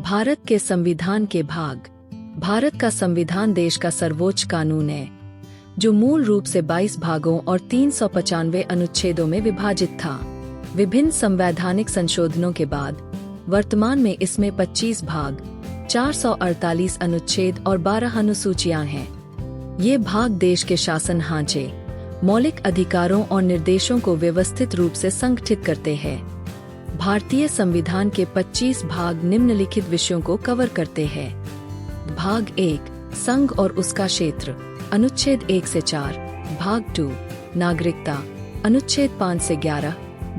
भारत के संविधान के भाग। भारत का संविधान देश का सर्वोच्च कानून है, जो मूल रूप से 22 भागों और 395 अनुच्छेदों में विभाजित था। विभिन्न संवैधानिक संशोधनों के बाद वर्तमान में इसमें 25 भाग, 448 अनुच्छेद और 12 अनुसूचियां हैं। ये भाग देश के शासन ढांचे, मौलिक अधिकारों और निर्देशों को व्यवस्थित रूप से संगठित करते हैं। भारतीय संविधान के 25 भाग निम्नलिखित विषयों को कवर करते हैं। भाग 1, संघ और उसका क्षेत्र, अनुच्छेद 1 से 4। भाग 2, नागरिकता, अनुच्छेद 5 से 11।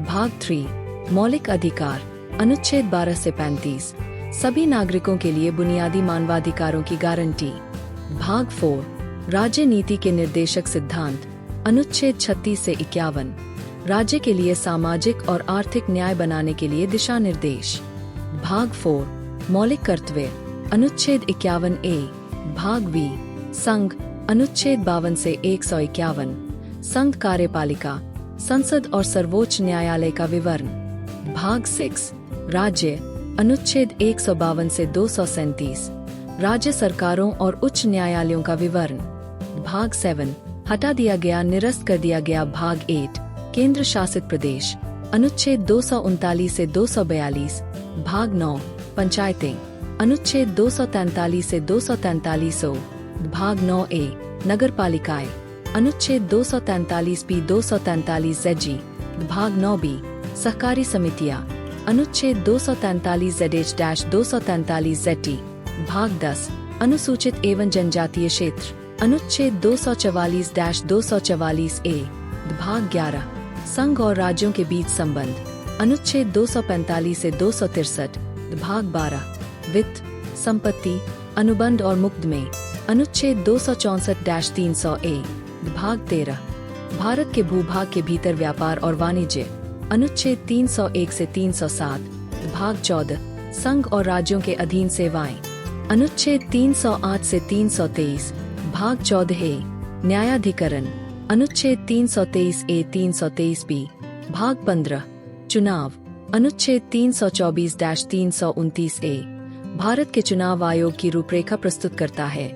भाग 3, मौलिक अधिकार, अनुच्छेद 12 से 35, सभी नागरिकों के लिए बुनियादी मानवाधिकारों की गारंटी। भाग 4, राज्य नीति के निर्देशक सिद्धांत, अनुच्छेद 36 से 51, राज्य के लिए सामाजिक और आर्थिक न्याय बनाने के लिए दिशा निर्देश। भाग 4, मौलिक कर्तव्य, अनुच्छेद 51A। भाग V, संघ, अनुच्छेद 52 से 151, संघ कार्यपालिका, संसद और सर्वोच्च न्यायालय का विवरण। भाग 6, राज्य, अनुच्छेद 152 से 237, राज्य सरकारों और उच्च न्यायालयों का विवरण। भाग 7, हटा दिया गया निरस्त कर दिया गया। भाग 8, केंद्र शासित प्रदेश, अनुच्छेद 239 से 242। भाग 9, पंचायतें, अनुच्छेद 243 से 243। भाग 9A, नगरपालिकाएं, अनुच्छेद 243B 243ZG। भाग 9B, सहकारी समितियां, अनुच्छेद 243ZH-243ZT। भाग 10, अनुसूचित एवं जनजातीय क्षेत्र, अनुच्छेद 244-244A। भाग 11, संघ और राज्यों के बीच संबंध, अनुच्छेद 245 से 263। भाग 12, वित्त, संपत्ति, अनुबंध और मुकदमे, अनुच्छेद 264-300A। भाग 13, भारत के भूभाग के भीतर व्यापार और वाणिज्य, अनुच्छेद 301 से 307। भाग 14, संघ और राज्यों के अधीन सेवाएं, अनुच्छेद 308 से 323। भाग 14A, न्यायाधिकरण, अनुच्छेद 323A 323B। भाग 15, चुनाव, अनुच्छेद 324-329A, भारत के चुनाव आयोग की रूपरेखा प्रस्तुत करता है।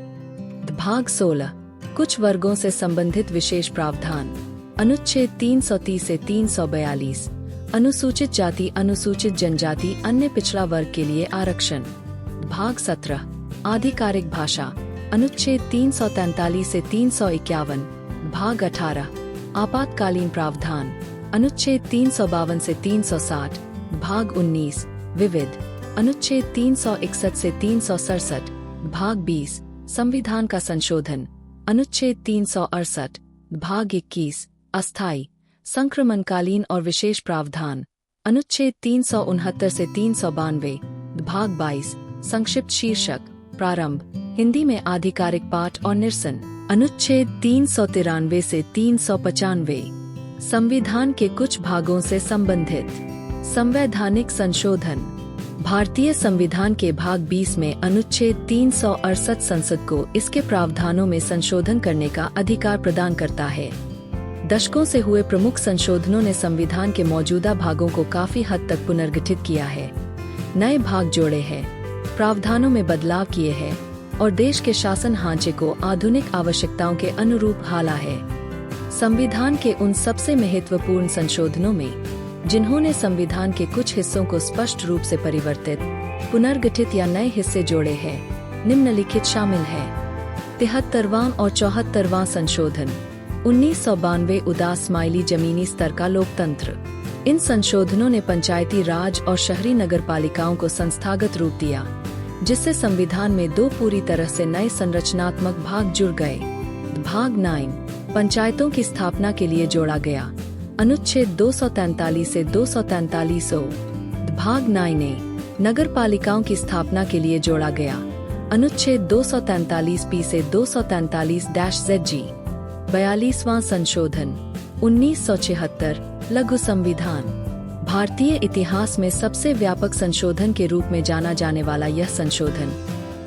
भाग 16, कुछ वर्गों से संबंधित विशेष प्रावधान, अनुच्छेद 330 से 342, अनुसूचित जाति, अनुसूचित जनजाति, अन्य पिछड़ा वर्ग के लिए आरक्षण। भाग 17, आधिकारिक भाषा, अनुच्छेद 343 से 351। भाग 18, आपातकालीन प्रावधान, अनुच्छेद 352 से 360। भाग 19, विविध, अनुच्छेद 361 से 367। भाग 20, संविधान का संशोधन, अनुच्छेद 368। भाग 21, अस्थायी, संक्रमणकालीन और विशेष प्रावधान, अनुच्छेद 369 से 392। भाग 22, संक्षिप्त शीर्षक, प्रारंभ, हिंदी में आधिकारिक पाठ और निरसन, अनुच्छेद 393 से 395। संविधान के कुछ भागों से संबंधित संवैधानिक संशोधन। भारतीय संविधान के भाग 20 में अनुच्छेद 368 संसद को इसके प्रावधानों में संशोधन करने का अधिकार प्रदान करता है। दशकों से हुए प्रमुख संशोधनों ने संविधान के मौजूदा भागों को काफी हद तक पुनर्गठित किया है, नए भाग जोड़े हैं, प्रावधानों में बदलाव किए हैं और देश के शासन ढांचे को आधुनिक आवश्यकताओं के अनुरूप ढाला है। संविधान के उन सबसे महत्वपूर्ण संशोधनों में, जिन्होंने संविधान के कुछ हिस्सों को स्पष्ट रूप से परिवर्तित, पुनर्गठित या नए हिस्से जोड़े हैं, निम्नलिखित शामिल है। 73वां और 74वां संशोधन, 1992 उदास स्माइली जमीनी स्तर का लोकतंत्र। इन संशोधनों ने पंचायती राज और शहरी नगरपालिकाओं को संस्थागत रूप दिया, जिससे संविधान में 2 पूरी तरह से नए संरचनात्मक भाग जुड़ गए। भाग 9, पंचायतों की स्थापना के लिए जोड़ा गया, अनुच्छेद 243 से 243। भाग 9A, नगरपालिकाओं की स्थापना के लिए जोड़ा गया, अनुच्छेद 243P से 243-ZG। 42वां संशोधन, 1976, लघु संविधान। भारतीय इतिहास में सबसे व्यापक संशोधन के रूप में जाना जाने वाला यह संशोधन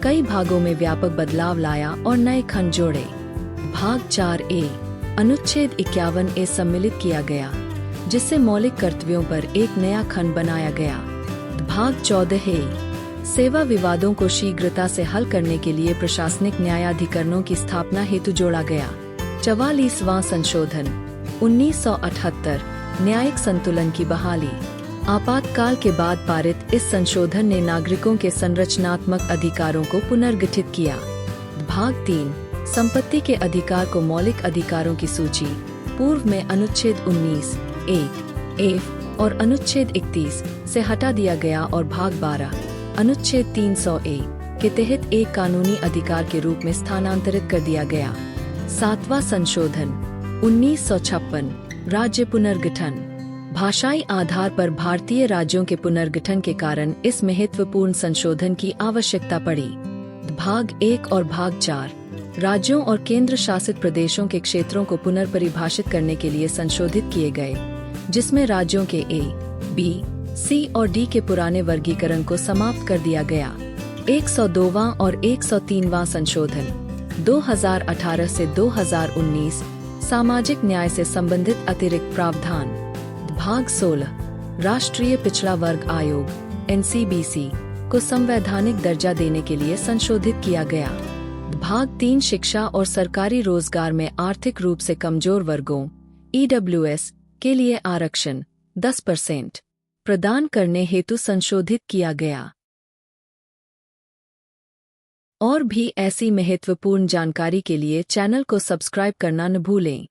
कई भागों में व्यापक बदलाव लाया और नए खंड जोड़े। भाग 4A, अनुच्छेद 51A सम्मिलित किया गया, जिससे मौलिक कर्तव्यों पर एक नया खंड बनाया गया। भाग 14A, सेवा विवादों को शीघ्रता से हल करने के लिए प्रशासनिक न्यायाधिकरणों की स्थापना हेतु जोड़ा गया। 44वां संशोधन 1978 न्यायिक संतुलन की बहाली। आपातकाल के बाद पारित इस संशोधन ने नागरिकों के संरचनात्मक अधिकारों को पुनर्गठित किया। भाग 3 संपत्ति के अधिकार को मौलिक अधिकारों की सूची पूर्व में अनुच्छेद 19 1 एफ और अनुच्छेद 31 से हटा दिया गया और भाग 12 अनुच्छेद 300 के तहत एक कानूनी अधिकार के रूप में स्थानांतरित कर दिया गया। 7वां संशोधन 1956 राज्य पुनर्गठन। भाषाई आधार पर भारतीय राज्यों के पुनर्गठन के कारण इस महत्वपूर्ण संशोधन की आवश्यकता पड़ी। भाग 1 और भाग 4 राज्यों और केंद्र शासित प्रदेशों के क्षेत्रों को पुनर्परिभाषित करने के लिए संशोधित किए गए, जिसमें राज्यों के ए, बी, सी और डी के पुराने वर्गीकरण को समाप्त कर दिया गया। 102वां और 103वां संशोधन 2018 से 2019 सामाजिक न्याय से संबंधित अतिरिक्त प्रावधान। भाग 16 राष्ट्रीय पिछड़ा वर्ग आयोग (NCBC) को संवैधानिक दर्जा देने के लिए संशोधित किया गया। भाग 3 शिक्षा और सरकारी रोजगार में आर्थिक रूप से कमजोर वर्गों EWS के लिए आरक्षण 10% प्रदान करने हेतु संशोधित किया गया। और भी ऐसी महत्वपूर्ण जानकारी के लिए चैनल को सब्सक्राइब करना न भूलें।